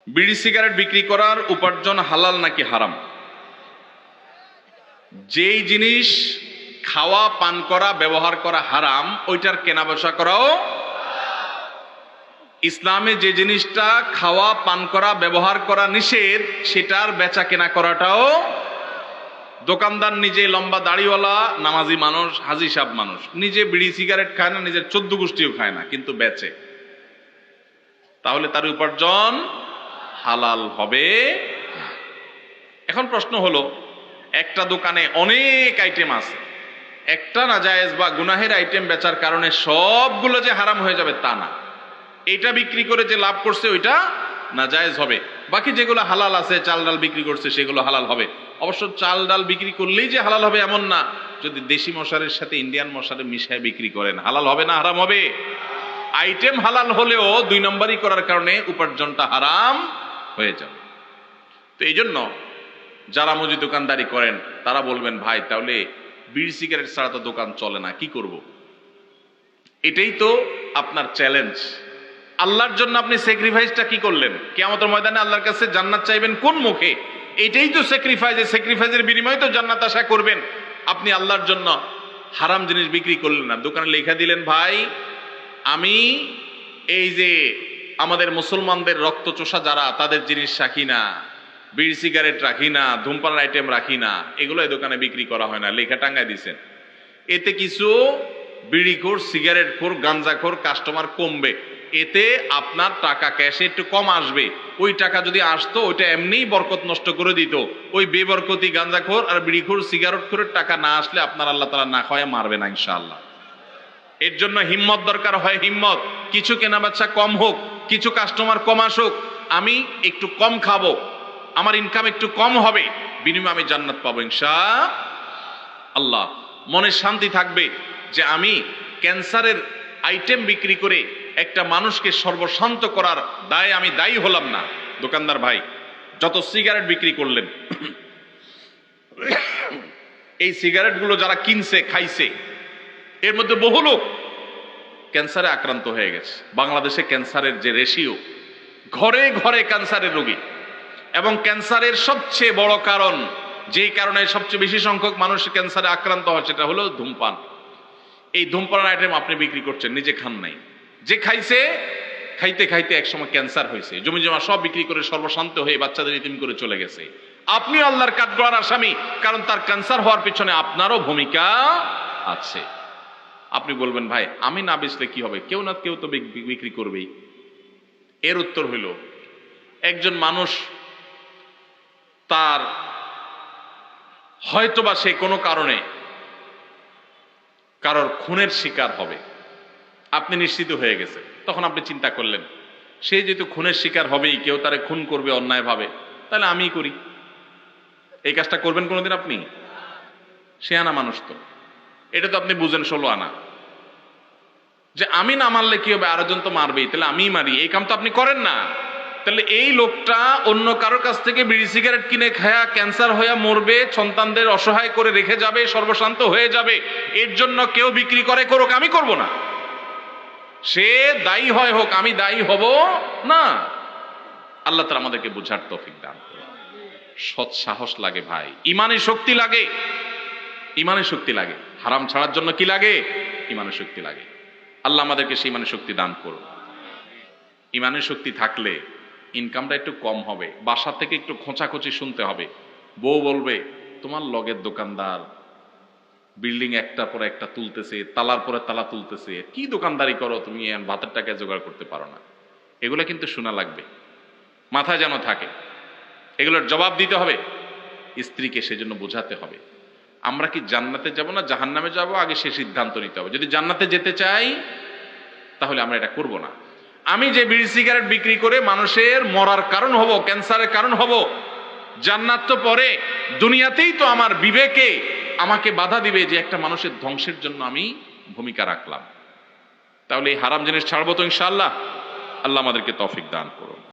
বিড়ি সিগারেট বিক্রি করার উপার্জন হালাল নাকি হারাম? যেই জিনিস খাওয়া, পান করা, ব্যবহার করা হারাম, ওইটার কেনা বেচা করাও। ইসলামে যে জিনিসটা খাওয়া, পান করা, ব্যবহার করা নিষেধ, সেটার বেচা কেনা করাটাও। দোকানদার নিজে লম্বা দাড়িওয়ালা নামাজি মানুষ, হাজি সাহেব মানুষ, নিজে বিড়ি সিগারেট খায় না, নিজের 14 গোষ্ঠীও খায় না, কিন্তু বেচে, তাহলে তার উপার্জন হালাল হবে। এখন প্রশ্ন হলো, একটা দোকানে অনেক আইটেম আছে, একটা নাজায়েজ বা গুনাহের আইটেম বেচার কারণে সবগুলো যে হারাম হয়ে যাবে তা না। এটা বিক্রি করে যে লাভ করছে ওইটা নাজায়েজ হবে, বাকি যেগুলো হালাল আছে, চাল ডাল বিক্রি করছে সেগুলো হালাল হবে। অবশ্য চাল ডাল বিক্রি করলেই যে হালাল হবে এমন না, যদি দেশি মশারের সাথে ইন্ডিয়ান মশারে মিশায় বিক্রি করেন হালাল হবে না হারাম হবে? আইটেম হালাল হলেও 2 নম্বরই করার কারণে উপার্জনটা হারাম হয়ে যাবে। তো এই জন্য যারা মুদি দোকানদারি করেন তারা বলবেন, ভাই তাহলে বিড়ি সিগারেট ছাড়া তো দোকান চলে না, কি করব? এটাই তো আপনার চ্যালেঞ্জ। আল্লাহর জন্য আপনি স্যাক্রিফাইসটা কি করলেন? কিয়ামতের ময়দানে আল্লাহর কাছে জান্নাত চাইবেন কোন মুখে? এটাই তো স্যাক্রিফাইস। স্যাক্রিফাইসের বিনিময়ে তো জান্নাত আশা করবেন। আপনি আল্লাহর জন্য হারাম জিনিস বিক্রি করলেন না, দোকানে লেখা দিলেন, ভাই আমি এই যে আমাদের মুসলমানদের রক্ত চোষা যারা, তাদের জিনিস রাখি না, বিড়ি সিগারেট রাখি না, ধূমপান আইটেম রাখি না, এগুলো এই দোকানে বিক্রি করা হয় না, লেখা টাঙ্গায় দিছেন। এতে কিছু বিড়িখোর, সিগারেটখোর, গাঞ্জাখোর কাস্টমার কমবে, এতে আপনার টাকা ক্যাশে একটু কম আসবে। ওই টাকা যদি আসতো ওইটা এমনিই বরকত নষ্ট করে দিত। ওই বেবরকতি গাঞ্জাখোর আর বিড়িখোর, সিগারেটখোরের টাকা না আসলে আপনার আল্লাহ তাআলা না খাওয়ায় মারবে না ইনশাআল্লাহ। এর জন্য হিম্মত দরকার হয়, হিম্মত। কিছু কেনাবেচা কম হোক, কিছু কাস্টমার কম আসুক, আমি একটু কম খাবো, আমার ইনকাম একটু কম হবে, বিনিময়ে আমি জান্নাত পাবো ইনশাআল্লাহ। মনে শান্তি থাকবে যে আমি ক্যান্সারের আইটেম বিক্রি করে একটা মানুষকে সর্বশান্ত করার দায়ে আমি দায়ী হলাম না। দোকানদার ভাই যত সিগারেট বিক্রি করলেন, এই সিগারেটগুলো যারা কিনছে, খাইছে, এর মধ্যে বহু লোক ক্যান্সারে আক্রান্ত হয়ে গেছে। বাংলাদেশে ক্যান্সারের যে রেশিও, ঘরে ঘরে ক্যান্সারের রোগী, এবং ক্যান্সারের সবচেয়ে বড় কারণ, যে কারণে সবচেয়ে বেশি সংখ্যক মানুষ ক্যান্সারে আক্রান্ত হয়, সেটা হলো ধূমপান। এই ধূমপানের আইটেম আপনি বিক্রি করছেন, নিজে খান নাই, যে খাইছে, খাইতে খাইতে একসময় ক্যান্সার হয়েছে, জমি জমা সব বিক্রি করে সর্বশান্ত হয়ে বাচ্চাদের ইতিম করে চলে গেছে। আপনি আল্লাহর কাঠগড়ার আসামি, কারণ তার ক্যান্সার হওয়ার পিছনে আপনারও ভূমিকা আছে। আপনি বলবেন, ভাই আমি না বেচলে কি হবে? কেউ না কেউ তো বিক্রি করবেই। এর উত্তর হইল, একজন মানুষ তার হয়তোবা সে কোনো কারণে কারোর খুনের শিকার হবে, আপনি নিশ্চিত হয়ে গেছে, তখন আপনি চিন্তা করলেন সে যেহেতু খুনের শিকার হবেই, কেউ তারে খুন করবে অন্যায় ভাবে, তাহলে আমিই করি। এই কাজটা করবেন কোনোদিন আপনি? সে আনা মানুষ তো, এটা তো আপনি বুঝেন 16 আনা, যে আমি না মারলে কি হবে, আরেকজন তো মারবেই, তাহলে আমিই মারি, এই কাম তো আপনি করেন না। তাহলে এই লোকটা অন্য কারোর কাছ থেকে বিড়ি সিগারেট কিনে খায়া ক্যান্সার হয়ে মরবে, সন্তানদের অসহায় করে রেখে যাবে, সর্বশান্ত হয়ে যাবে। এর জন্য কেউ বিক্রি করে করুক, আমি করব না। সে দায়ী হয় হোক, আমি দায়ী হব না। আল্লাহ তাআলা আমাদেরকে বুঝার তৌফিক দান করুন। সৎ সাহস লাগে ভাই, ইমানের শক্তি লাগে, ইমানের শক্তি লাগে। হারাম ছাড়ার জন্য কি লাগে? ইমানের শক্তি লাগে। আল্লাহ আমাদেরকে সেই ইমানের শক্তি দান করুন। ইমানের শক্তি থাকলে ইনকামটা একটু কম হবে, বাসা থেকে একটু খোঁচাখুচি শুনতে হবে। বউ বলবে, তোমার লগের দোকানদার বিল্ডিং একটার পর একটা তুলতেছে, তালার পরে তালা তুলতেছে, কি দোকানদারি করো তুমি, ভাতের টাকা জোগাড় করতে পারো না। এগুলো কিন্তু শোনা লাগবে, মাথায় যেন থাকে, এগুলোর জবাব দিতে হবে। স্ত্রীকে সেজন্য বোঝাতে হবে, আমরা কি জান্নাতে যাব না জাহান্নামে যাব, আগে সে সিদ্ধান্ত নিতে হবে। যদি জান্নাতে যেতে চাই তাহলে আমরা এটা করব না। আমি যে বিড়ি সিগারেট বিক্রি করে মানুষের মরার কারণ হব, ক্যান্সারের কারণ হব, জান্নাত তো পরে, দুনিয়াতেই তো আমার বিবেকে আমাকে বাধা দিবে যে একটা মানুষের ধ্বংসের জন্য আমি ভূমিকা রাখলাম। তাহলে এই হারাম জিনিস ছাড়বো তো ইনশাআল্লাহ। আল্লাহ আমাদেরকে তৌফিক দান করুন।